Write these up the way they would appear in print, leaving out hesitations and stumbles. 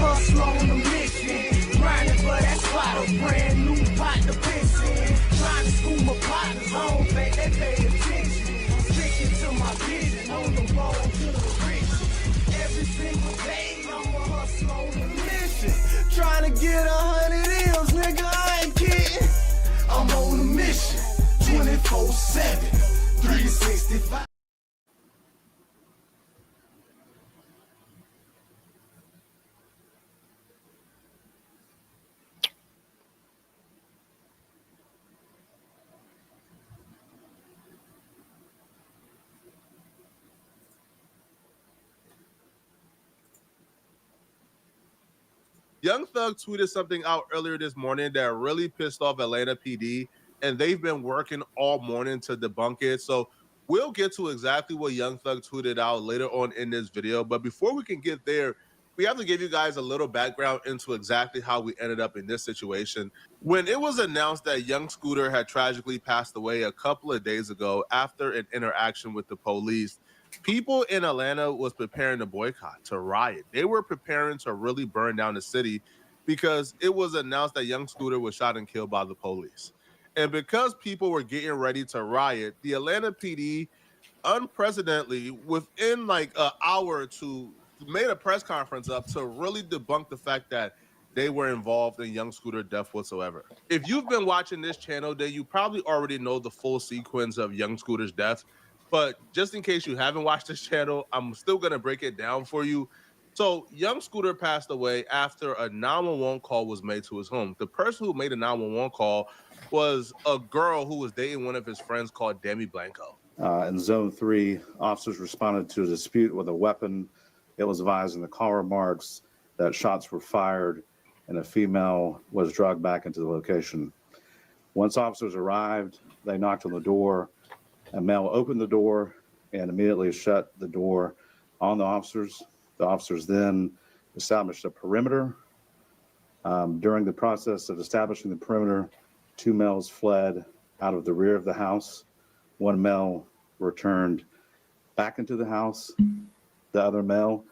hustle on a mission. Grinding for that spot, a brand new pot to piss in. Trying to school my partners, I don't think they pay attention. Sticking to my vision, on the road to the riches. Every single day, I'm a hustle on a mission. Trying to get 100 M's, nigga, I ain't kidding. I'm on a mission, 24/7, 365. Young Thug tweeted something out earlier this morning that really pissed off Atlanta PD, and they've been working all morning to debunk it. So we'll get to exactly what Young Thug tweeted out later on in this video. But before we can get there, we have to give you guys a little background into exactly how we ended up in this situation. When it was announced that young Scooter had tragically passed away a couple of days ago after an interaction with the police, people in Atlanta was preparing to boycott, to riot. They were preparing to really burn down the city because it was announced that young Scooter was shot and killed by the police. And because people were getting ready to riot, the Atlanta PD unprecedentedly, within like an hour or two, made a press conference up to really debunk the fact that they were involved in young Scooter death whatsoever. If you've been watching this channel, then you probably already know the full sequence of young Scooter's death. But just in case you haven't watched this channel, I'm still going to break it down for you. So young Scooter passed away after a 911 call was made to his home. The person who made a 911 call was a girl who was dating one of his friends called Demi Blanco. In Zone 3, officers responded to a dispute with a weapon. It was advised in the call remarks that shots were fired and a female was dragged back into the location. Once officers arrived, they knocked on the door. A male opened the door and immediately shut the door on the officers. The officers then established a perimeter. During the process of establishing the perimeter, 2 males fled out of the rear of the house. 1 male returned back into the house. The other male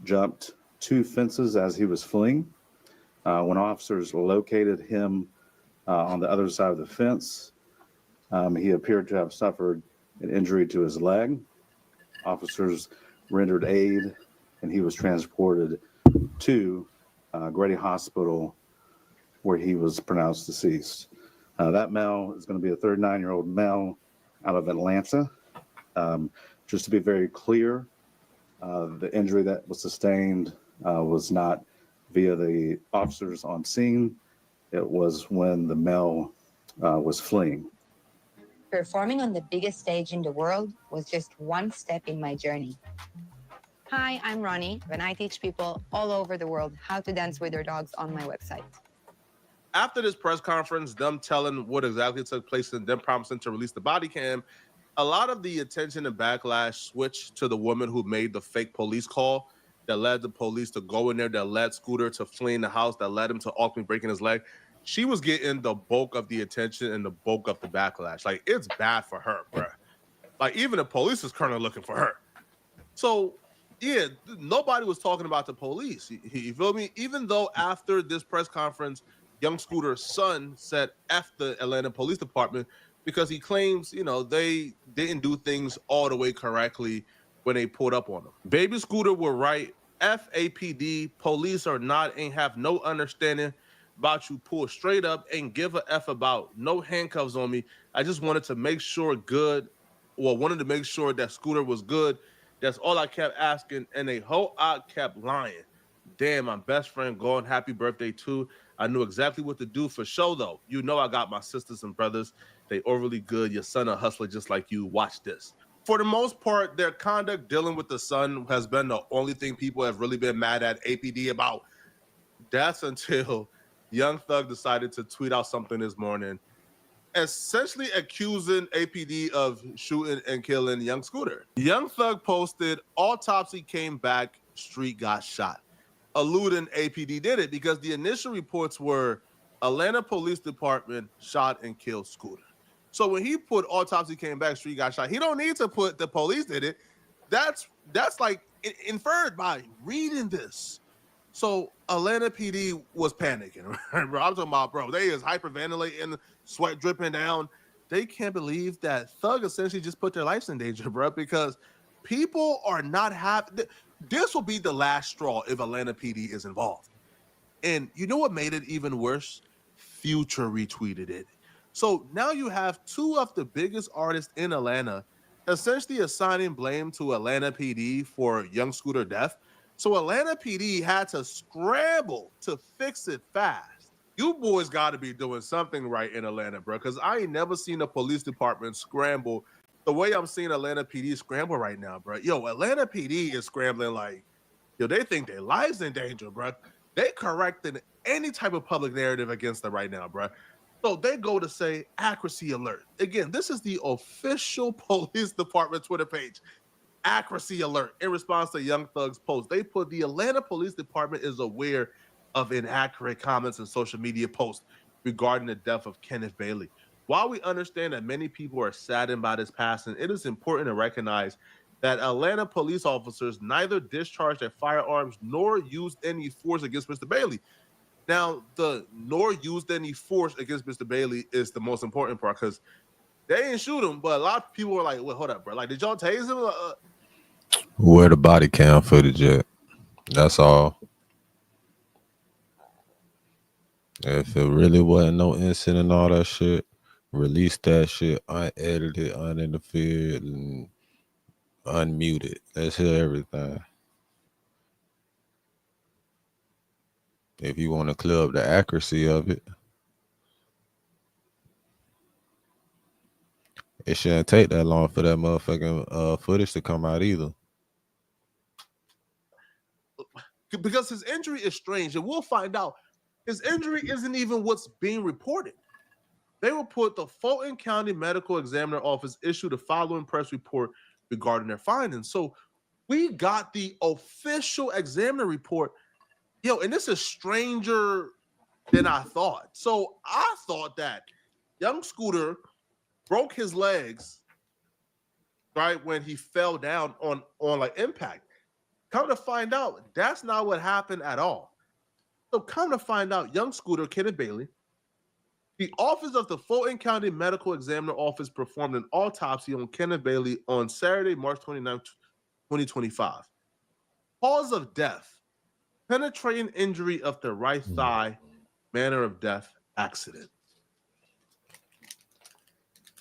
jumped 2 fences as he was fleeing. When officers located him on the other side of the fence, he appeared to have suffered an injury to his leg. Officers rendered aid, and he was transported to Grady Hospital, where he was pronounced deceased. That male is going to be a 39-year-old male out of Atlanta. Just to be very clear, the injury that was sustained was not via the officers on scene. It was when the male was fleeing. Performing on the biggest stage in the world was just one step in my journey. Hi, I'm Ronnie, and I teach people all over the world how to dance with their dogs on my website. After this press conference, them telling what exactly took place and them promising to release the body cam, a lot of the attention and backlash switched to the woman who made the fake police call that led the police to go in there, that led Scooter to fleeing the house, that led him to ultimately breaking his leg. She was getting the bulk of the attention and the bulk of the backlash. Like, it's bad for her, bro. Like, even the police is currently looking for her. So, yeah, nobody was talking about the police. You feel me? Even though after this press conference, young Scooter's son said F the Atlanta Police Department because he claims, you know, they didn't do things all the way correctly when they pulled up on him. Baby Scooter were right. FAPD, police are not, ain't have no understanding about you, pull straight up, ain't give a F about no handcuffs on me. I just wanted to make sure wanted to make sure that Scooter was good. That's all I kept asking, and they whole I kept lying. Damn, my best friend gone, happy birthday too. I knew exactly what to do for sure though. You know I got my sisters and brothers. They overly good. Your son a hustler just like you. Watch this. For the most part, their conduct dealing with the son has been the only thing people have really been mad at APD about. That's until Young Thug decided to tweet out something this morning, essentially accusing APD of shooting and killing young Scooter. Young Thug posted, autopsy came back, street got shot, alluding APD did it because the initial reports were Atlanta Police Department shot and killed Scooter. So when he put autopsy came back, street got shot, he don't need to put the police did it. That's like inferred by reading this. So Atlanta PD was panicking. Right, bro? I'm talking about, bro. They is hyperventilating, sweat dripping down. They can't believe that Thug essentially just put their lives in danger, bro, because people are not happy. This will be the last straw if Atlanta PD is involved. And you know what made it even worse? Future retweeted it. So now you have two of the biggest artists in Atlanta essentially assigning blame to Atlanta PD for Young Scooter death. So Atlanta PD had to scramble to fix it fast. You boys got to be doing something right in Atlanta, bro, because I ain't never seen a police department scramble the way I'm seeing Atlanta PD scramble right now, bro. Yo, Atlanta PD is scrambling like, yo, they think their lives in danger, bro. They correcting any type of public narrative against them right now, bro. So they go to say accuracy alert. Again, this is the official police department Twitter page. Accuracy alert in response to Young Thug's post. They put the Atlanta Police Department is aware of inaccurate comments and social media posts regarding the death of Kenneth Bailey. While we understand that many people are saddened by this passing, it is important to recognize that Atlanta police officers neither discharged their firearms nor used any force against Mr. Bailey. Now, the nor used any force against Mr. Bailey is the most important part because they didn't shoot him, but a lot of people were like, "Well, hold up, bro. Like, did y'all tase him?" Where the body cam footage at? That's all. If it really wasn't no incident and all that shit, release that shit unedited, uninterfered, and unmuted. Let's hear everything. If you want to clear up the accuracy of it, it shouldn't take that long for that motherfucking footage to come out either. Because his injury is strange, and we'll find out. His injury isn't even what's being reported. They report the Fulton County Medical Examiner Office issued the following press report regarding their findings. So we got the official examiner report. Yo, and this is stranger than I thought. So I thought that young Scooter broke his legs, right, when he fell down on like impact. Come to find out, that's not what happened at all. So come to find out, young Scooter, Kenneth Bailey, the Office of the Fulton County Medical Examiner Office performed an autopsy on Kenneth Bailey on Saturday, March 29, 2025. Cause of death, penetrating injury of the right thigh, manner of death, accident.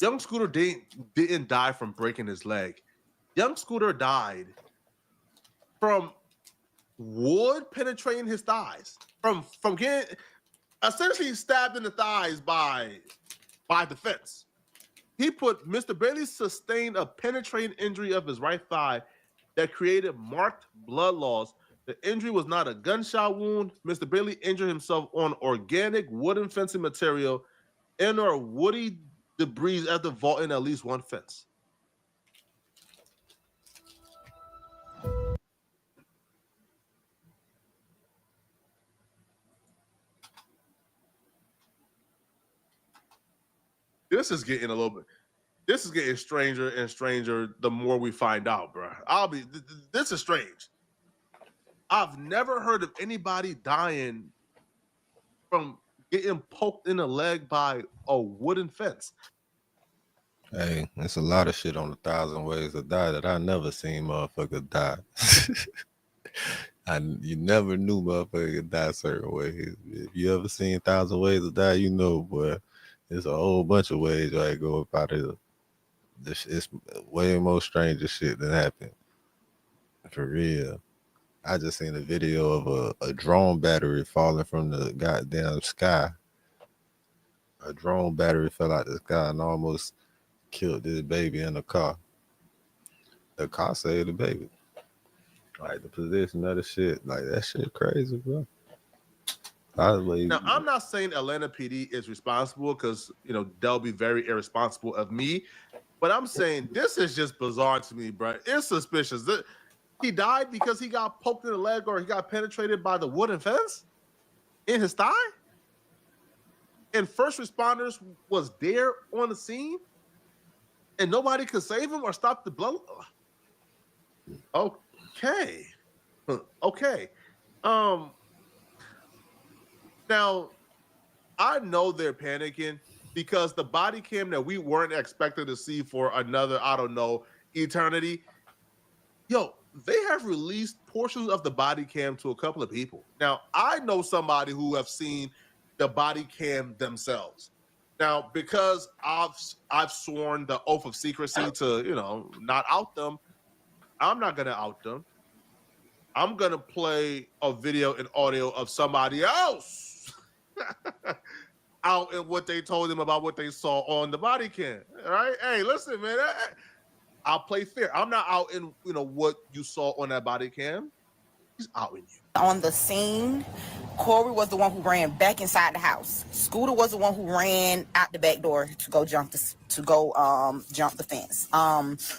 Young Scooter didn't die from breaking his leg. Young Scooter died from wood penetrating his thighs, from getting essentially stabbed in the thighs by the fence. He put Mr. Bailey sustained a penetrating injury of his right thigh that created marked blood loss. The injury was not a gunshot wound. Mr. Bailey injured himself on organic wooden fencing material and or woody debris after vaulting at least one fence. This is getting stranger and stranger the more we find out, bro. This is strange. I've never heard of anybody dying from getting poked in the leg by a wooden fence. Hey, it's a lot of shit on 1,000 Ways to Die that I never seen motherfuckers die. You never knew motherfuckers could die certain ways. If you ever seen 1,000 Ways to Die, you know, boy, there's a whole bunch of ways I go about it. It's way more stranger shit than happened. For real. I just seen a video of a drone battery falling from the goddamn sky. A drone battery fell out the sky and almost killed this baby in the car. The car saved the baby. Like the position of the shit. Like that shit crazy, bro. Now, I'm not saying Atlanta PD is responsible because, you know, they'll be very irresponsible of me. But I'm saying this is just bizarre to me, bro. It's suspicious. He died because he got poked in the leg or he got penetrated by the wooden fence in his thigh? And first responders was there on the scene? And nobody could save him or stop the blood? Okay. Okay. Um, now I know they're panicking because the body cam that we weren't expected to see for another, I don't know, eternity. Yo, they have released portions of the body cam to a couple of people. Now, I know somebody who have seen the body cam themselves. Now, because I've sworn the oath of secrecy to, not out them, I'm not gonna out them. I'm gonna play a video and audio of somebody else out and what they told them about what they saw on the body cam. All right. Hey, listen, man. I'll play fair. I'm not out in what you saw on that body cam. He's out in you. On the scene, Corey was the one who ran back inside the house. Scooter was the one who ran out the back door to go jump the fence.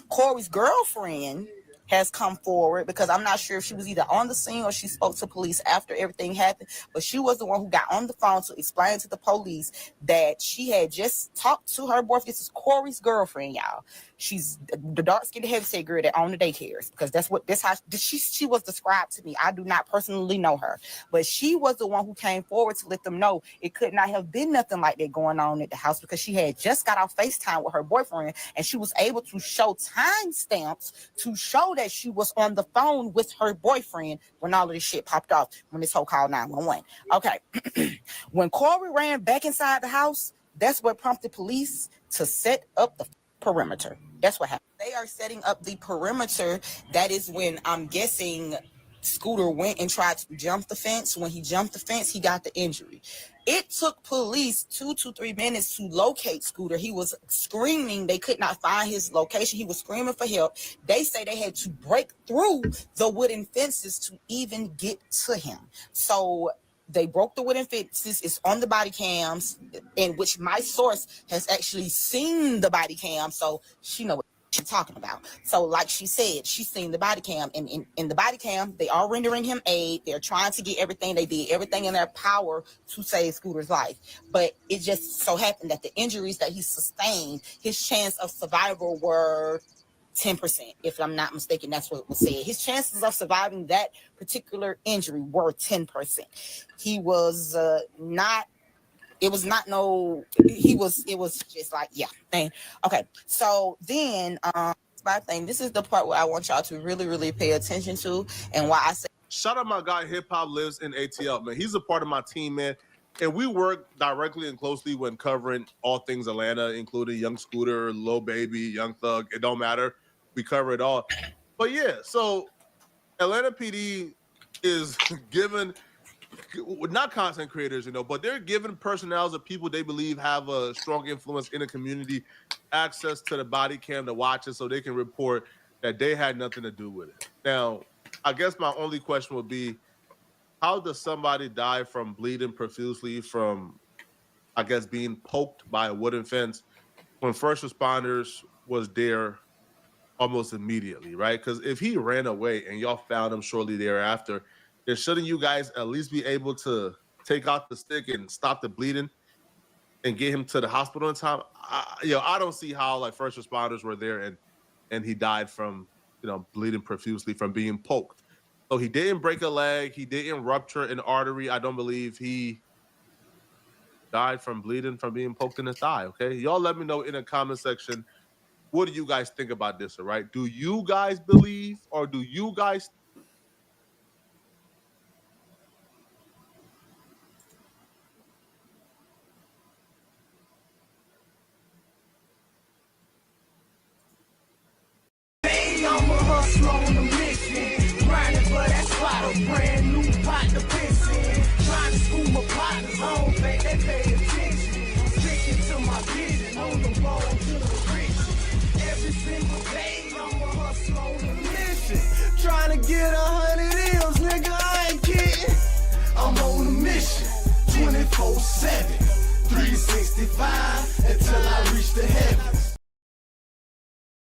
Corey's girlfriend has come forward because I'm not sure if she was either on the scene or she spoke to police after everything happened, but she was the one who got on the phone to explain to the police that she had just talked to her boyfriend. This is Corey's girlfriend, y'all. She's the dark-skinned heavyset girl that owned the daycares, because that's how she was described to me. I do not personally know her, but she was the one who came forward to let them know it could not have been nothing like that going on at the house, because she had just got off FaceTime with her boyfriend and she was able to show timestamps to show that she was on the phone with her boyfriend when all of this shit popped off, when this whole call 911. Okay. When Corey ran back inside the house, that's what prompted police to set up the perimeter. That's what happened. They are setting up the perimeter. That is when I'm guessing Scooter went and tried to jump the fence. When he jumped the fence, he got the injury. It took police 2 to 3 minutes to locate Scooter. He was screaming. They could not find his location. He was screaming for help. They say they had to break through the wooden fences to even get to him. So they broke the wooden fences. It's on the body cams, in which my source has actually seen the body cam, so she knows what she's talking about. So like she said, she's seen the body cam, and in the body cam, they are rendering him aid. They're trying to get everything. They did everything in their power to save Scooter's life. But it just so happened that the injuries that he sustained, his chance of survival were 10%, if I'm not mistaken. That's what was said. His chances of surviving that particular injury were 10%. He was not. It was not no. He was. It was just like, yeah. Thing. Okay. So then, this is the part where I want y'all to really, really pay attention to, and why I say. Shout out my guy Hip Hop Lives in ATL, man. He's a part of my team, man. And we work directly and closely when covering all things Atlanta, including Young Scooter, Lil Baby, Young Thug. It don't matter. We cover it all. But yeah, so Atlanta PD is given, not content creators, but they're giving personnels of people they believe have a strong influence in the community access to the body cam to watch it so they can report that they had nothing to do with it. Now, I guess my only question would be, how does somebody die from bleeding profusely from, I guess, being poked by a wooden fence when first responders was there almost immediately, right? Because if he ran away and y'all found him shortly thereafter, then shouldn't you guys at least be able to take out the stick and stop the bleeding and get him to the hospital in time? I don't see how like first responders were there and he died from bleeding profusely from being poked. So he didn't break a leg. He didn't rupture an artery. I don't believe he died from bleeding from being poked in the thigh. Okay, y'all let me know in the comment section. What do you guys think about this? All right, do you guys believe or do you guys? Hey, I'm a hustler on them